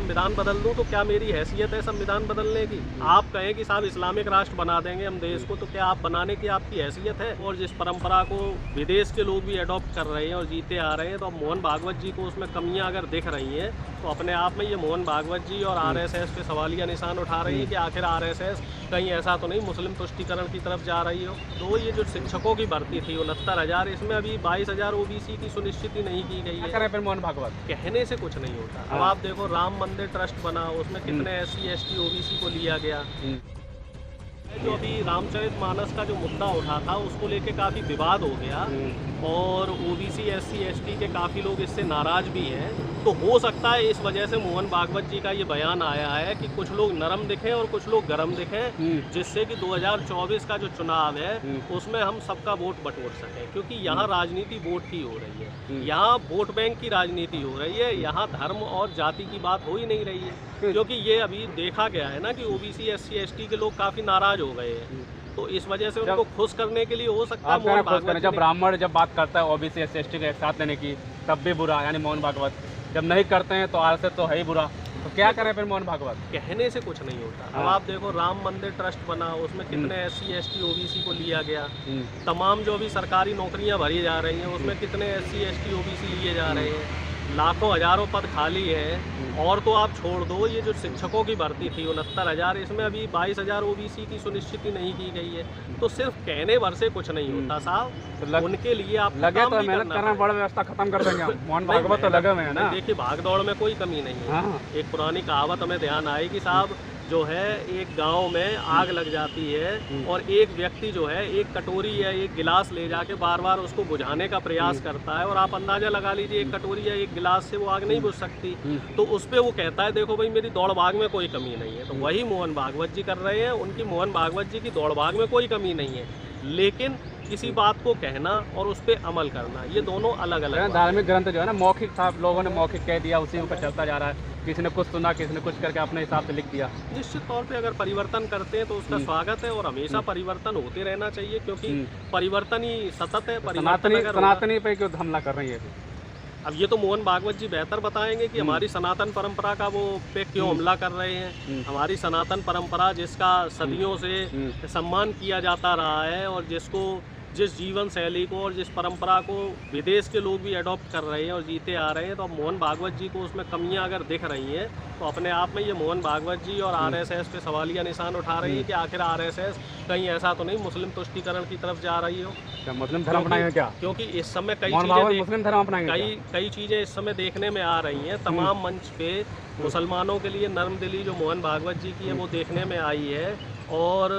संविधान बदल दूं तो क्या मेरी हैसियत है संविधान बदलने की? आप कहें कि साहब इस्लामिक राष्ट्र बना देंगे हम देश को, तो क्या आप बनाने की आपकी हैसियत है? और जिस परंपरा को विदेश के लोग भी अडॉप्ट कर रहे हैं और जीते आ रहे हैं, तो अब मोहन भागवत जी को उसमें कमियां अगर दिख रही हैं, तो अपने आप में ये मोहन भागवत जी और आरएसएस पे सवालिया निशान उठा रही है कि आखिर आरएसएस कहीं ऐसा तो नहीं मुस्लिम तुष्टीकरण की तरफ जा रही हो। तो ये जो शिक्षकों की भर्ती थी 69,000, इसमें अभी 22,000 ओबीसी की सुनिश्चित नहीं की गई है। फिर मोहन भागवत कहने से कुछ नहीं होता। अब आप देखो राम मंदिर ट्रस्ट बना, उसमें कितने SC ST ओबीसी को लिया गया। जो अभी रामचरितमानस का जो मुद्दा उठा था उसको लेके काफ़ी विवाद हो गया और ओबीसी SC ST के काफ़ी लोग इससे नाराज भी हैं। तो हो सकता है इस वजह से मोहन भागवत जी का ये बयान आया है कि कुछ लोग नरम दिखें और कुछ लोग गरम दिखें, जिससे कि 2024 का जो चुनाव है उसमें हम सबका वोट बटोर सकें, क्योंकि यहाँ राजनीति वोट की हो रही है, यहाँ वोट बैंक की राजनीति हो रही है, यहाँ धर्म और जाति की बात हो ही नहीं रही है। क्योंकि ये अभी देखा गया है ना कि ओबीसी SC ST के लोग काफ़ी नाराज हो गए हैं, तो इस वजह से उनको खुश करने के लिए हो सकता है मोहन भागवत जब ब्राह्मण जब बात करता है ओबीसी SC ST के एक साथ लेने की, तब भी बुरा, यानी मोहन भागवत जब नहीं करते हैं तो आरएसएस तो है ही बुरा। तो क्या करें फिर मोहन भागवत? कहने से कुछ नहीं होता। अब आप देखो राम मंदिर ट्रस्ट बना, उसमें कितने SC ST ओबीसी को लिया गया। तमाम जो अभी सरकारी नौकरियां भरी जा रही हैं उसमें कितने SC ST ओबीसी लिए जा रहे हैं। लाखों हजारों पद खाली हैं। और तो आप छोड़ दो, ये जो शिक्षकों की भर्ती थी 69,000, इसमें अभी 22,000 ओबीसी की सुनिश्चित नहीं की गई है। तो सिर्फ कहने भर से कुछ नहीं होता साहब, तो उनके लिए आप लगे तो मेहनत करना, बड़ा व्यवस्था खत्म कर देंगे। मोहन भागवत तो लगे हुए हैं ना। देखिए भाग दौड़ में कोई कमी नहीं है। एक पुरानी कहावत हमें ध्यान आई कि साहब जो है एक गांव में आग लग जाती है और एक व्यक्ति जो है एक कटोरी या एक गिलास ले जाके बार बार उसको बुझाने का प्रयास करता है, और आप अंदाजा लगा लीजिए एक कटोरी या एक गिलास से वो आग नहीं बुझ सकती। तो उस पर वो कहता है देखो भाई मेरी दौड़ भाग में कोई कमी नहीं है। तो वही मोहन भागवत जी कर रहे हैं, उनकी मोहन भागवत जी की दौड़ भाग में कोई कमी नहीं है, लेकिन किसी बात को कहना और उस पर अमल करना, ये दोनों अलग अलग। धार्मिक ग्रंथ जो है ना मौखिक था, लोगों ने मौखिक कह दिया, उसी ऊपर चलता जा रहा है। किसी ने कुछ सुना, किसी ने कुछ करके अपने हिसाब से लिख दिया। निश्चित तौर पे अगर परिवर्तन करते हैं तो उसका स्वागत है और हमेशा परिवर्तन होते रहना चाहिए, क्योंकि परिवर्तन ही सतत है। सनातनी पे क्यों हमला कर रही है? अब ये तो मोहन भागवत जी बेहतर बताएंगे कि हमारी सनातन परंपरा का वो पे क्यों हमला कर रहे हैं। हमारी सनातन परंपरा जिसका सदियों से सम्मान किया जाता रहा है और जिस जीवन शैली को और जिस परंपरा को विदेश के लोग भी अडॉप्ट कर रहे हैं और जीते आ रहे हैं, तो अब मोहन भागवत जी को उसमें कमियां अगर दिख रही हैं, तो अपने आप में ये मोहन भागवत जी और आरएसएस पे सवालिया निशान उठा रही है कि आखिर आरएसएस कहीं ऐसा तो नहीं मुस्लिम तुष्टीकरण की तरफ जा रही हो। क्या मुस्लिम धर्म अपनाएंगे क्या? क्योंकि इस समय मुस्लिम धर्म अपनाएंगे, कई चीज़ें इस समय देखने में आ रही हैं। तमाम मंच पे मुसलमानों के लिए नर्म दिली जो मोहन भागवत जी की है वो देखने में आई है। और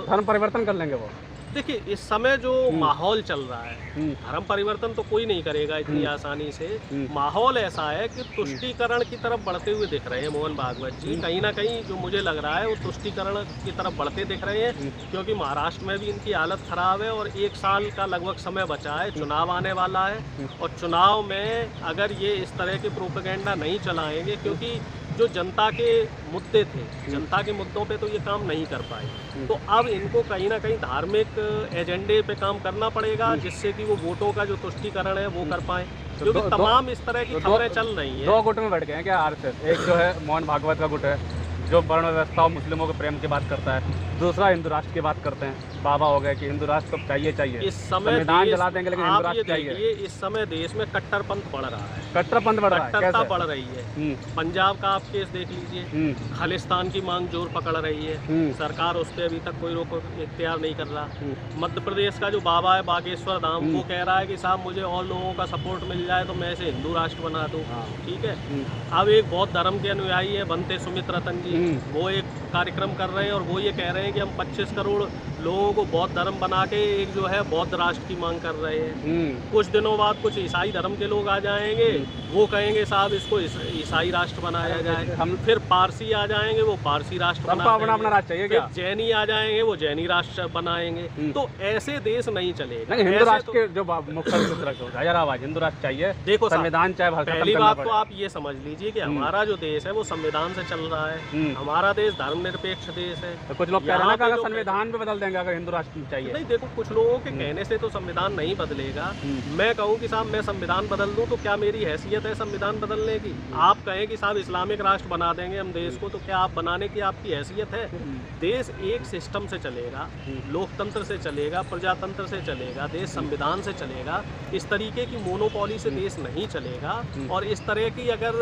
धर्म परिवर्तन कर लेंगे वो। देखिए इस समय जो माहौल चल रहा है, धर्म परिवर्तन तो कोई नहीं करेगा इतनी आसानी से। माहौल ऐसा है कि तुष्टीकरण की तरफ बढ़ते हुए दिख रहे हैं मोहन भागवत जी। कहीं ना कहीं जो मुझे लग रहा है वो तुष्टीकरण की तरफ बढ़ते दिख रहे हैं, क्योंकि महाराष्ट्र में भी इनकी हालत खराब है और 1 साल का लगभग समय बचा है, चुनाव आने वाला है। और चुनाव में अगर ये इस तरह के प्रोपेगेंडा नहीं चलाएंगे, क्योंकि जो जनता के मुद्दे थे, जनता के मुद्दों पे तो ये काम नहीं कर पाए, तो अब इनको कहीं ना कहीं धार्मिक एजेंडे पे काम करना पड़ेगा, जिससे कि वो वोटों का जो तुष्टीकरण है वो कर पाए। क्योंकि तमाम इस तरह की खबरें चल रही हैं। 2 गुट में बैठ गए हैं क्या आरएसएस? एक जो है मोहन भागवत का गुट है जो वर्ण व्यवस्था और मुस्लिमों के प्रेम की बात करता है, दूसरा हिंदू राष्ट्र की बात करते हैं। बाबा हो गए कि हिंदू राष्ट्र तो चाहिए। इस समय संविधान जला देंगे लेकिन हिंदू राष्ट्र चाहिए। इस समय देश में कट्टरपंथ बढ़ रहा है, कट्टरपंथ बढ़ रहा है, कट्टरता बढ़ रही है। पंजाब का आप केस देख लीजिए, खालिस्तान की मांग जोर पकड़ रही है, सरकार उस पर अभी तक कोई रोक इख्तियार नहीं कर रहा। मध्य प्रदेश का जो बाबा है बागेश्वर धाम, वो कह रहा है कि साहब मुझे और लोगों का सपोर्ट मिल जाए तो मैं इसे हिंदू राष्ट्र बना दूँ। ठीक है। अब एक बौद्ध धर्म के अनुयायी है बनते सुमित रतन जी, वो एक कार्यक्रम कर रहे हैं और वो ये कह रहे हैं कि हम 25 करोड़ लोगों को बौद्ध धर्म बना के एक जो है बौद्ध राष्ट्र की मांग कर रहे हैं। कुछ दिनों बाद कुछ ईसाई धर्म के लोग आ जाएंगे, वो कहेंगे साहब इसको ईसाई राष्ट्र बनाया जाए। हम फिर पारसी आ जाएंगे, वो पारसी राष्ट्र अपना राष्ट्र चाहिए क्या? जैनी आ जाएंगे, वो जैनी राष्ट्र बनाएंगे। तो ऐसे देश नहीं चलेगा। हिंदू राष्ट्र के जो मुख्य हिंदू राष्ट्र चाहिए। देखो संविधान चाहे पहली बात तो आप ये समझ लीजिए कि हमारा जो देश है वो संविधान से चल रहा है। हमारा देश धर्मनिरपेक्ष देश है। तो कुछ लोग कह रहे हैं कि संविधान पे बदल देंगे अगर हिंदू राष्ट्र चाहिए। नहीं, देखो कुछ लोगों के कहने से तो संविधान नहीं बदलेगा। मैं कहूँ कि साहब मैं संविधान बदल दूं तो क्या मेरी हैसियत है संविधान बदलने की? आप कहें कि साहब इस्लामिक राष्ट्र बना देंगे हम देश को, तो क्या आप बनाने की आपकी हैसियत है? देश एक सिस्टम से चलेगा, लोकतंत्र से चलेगा, प्रजातंत्र से चलेगा, देश संविधान से चलेगा। इस तरीके की मोनोपॉली से देश नहीं चलेगा। और इस तरह की अगर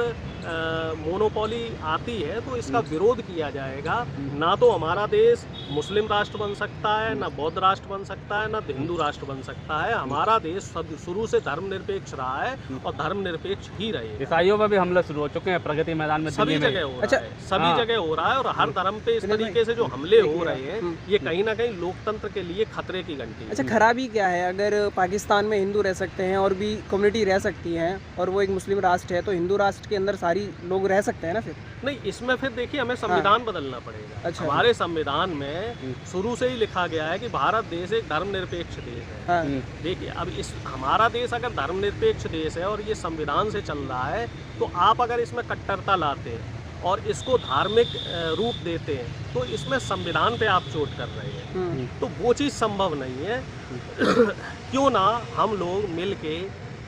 मोनोपॉली आती है तो इसका विरोध किया जाएगा। ना तो हमारा देश मुस्लिम राष्ट्र बन सकता है, ना बौद्ध राष्ट्र बन सकता है, ना हिंदू राष्ट्र बन सकता है। हमारा देश शुरू से धर्मनिरपेक्ष रहा है और धर्मनिरपेक्ष ही रहेगा। ईसाइयों पर भी हमले शुरू हो चुके हैं प्रगति मैदान में, सभी जगह हो रहा है, सभी जगह हो रहा है। और हर धर्म पे इस तरीके से जो हमले हो रहे हैं, ये कहीं ना कहीं लोकतंत्र के लिए खतरे की घंटी है। अच्छा, खराबी क्या है? अगर पाकिस्तान में हिंदू रह सकते हैं और भी कम्युनिटी रह सकती है और वो एक मुस्लिम राष्ट्र है, तो हिंदू राष्ट्र के अंदर सारी लोग रह सकते हैं ना? फिर नहीं, इसमें फिर देखिए हमें संविधान बदलना पड़ेगा। अच्छा, हमारे संविधान में शुरू से ही लिखा गया है कि भारत देश एक धर्मनिरपेक्ष देश है। देखिए, अब इस हमारा देश अगर धर्मनिरपेक्ष देश है और ये संविधान से चल रहा है, तो आप अगर इसमें कट्टरता लाते हैं और इसको धार्मिक रूप देते हैं, तो इसमें संविधान पे आप चोट कर रहे हैं। तो वो चीज़ संभव नहीं है। क्यों ना हम लोग मिलके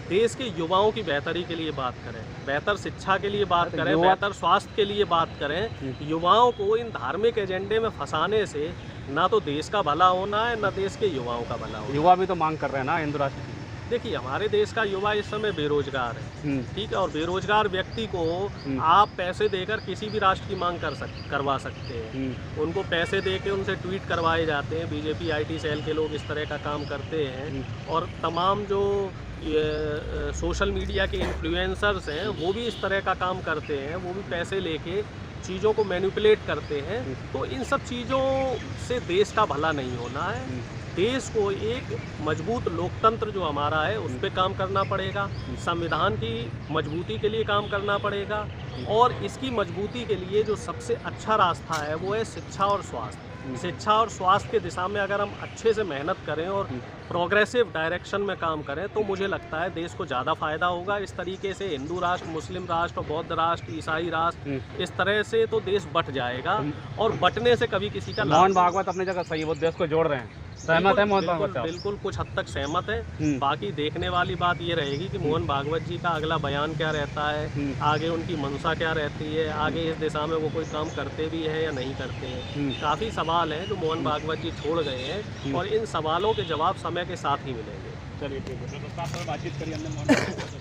देश के युवाओं की बेहतरी के लिए बात करें, बेहतर शिक्षा के लिए बात करें, बेहतर स्वास्थ्य के लिए बात करें। युवाओं को इन धार्मिक एजेंडे में फंसाने से ना तो देश का भला होना है, ना देश के युवाओं का भला होना। युवा भी तो मांग कर रहे हैं ना हिंदू राष्ट्र की। देखिए, हमारे देश का युवा इस समय बेरोजगार है, ठीक है। और बेरोजगार व्यक्ति को आप पैसे देकर किसी भी राष्ट्र की मांग करवा सकते हैं। उनको पैसे देके उनसे ट्वीट करवाए जाते हैं। बीजेपी IT सेल के लोग इस तरह का काम करते हैं। और तमाम जो सोशल मीडिया के इन्फ्लुएंसर्स हैं, वो भी इस तरह का काम करते हैं। वो भी पैसे लेके चीज़ों को मैनिपुलेट करते हैं। तो इन सब चीज़ों से देश का भला नहीं होना है। देश को एक मजबूत लोकतंत्र जो हमारा है उस पर काम करना पड़ेगा, संविधान की मजबूती के लिए काम करना पड़ेगा। और इसकी मजबूती के लिए जो सबसे अच्छा रास्ता है वो है शिक्षा और स्वास्थ्य। शिक्षा और स्वास्थ्य की दिशा में अगर हम अच्छे से मेहनत करें और प्रोग्रेसिव डायरेक्शन में काम करें, तो मुझे लगता है देश को ज़्यादा फायदा होगा। इस तरीके से हिंदू राष्ट्र, मुस्लिम राष्ट्र, बौद्ध राष्ट्र, ईसाई राष्ट्र, इस तरह से तो देश बट जाएगा। और बटने से कभी किसी का मोहन भागवत अपनी जगह सही, वो देश को जोड़ रहे हैं। सहमत है मोहन भागवत? बिल्कुल कुछ हद तक सहमत है। बाकी देखने वाली बात ये रहेगी कि मोहन भागवत जी का अगला बयान क्या रहता है, आगे उनकी मंशा क्या रहती है, आगे इस दिशा में वो कोई काम करते भी हैं या नहीं करते हैं। काफ़ी सवाल हैं जो मोहन भागवत जी छोड़ गए हैं और इन सवालों के जवाब समय के साथ ही मिलेंगे। चलिए ठीक है, तो बातचीत करिए हमने मोहन भागवत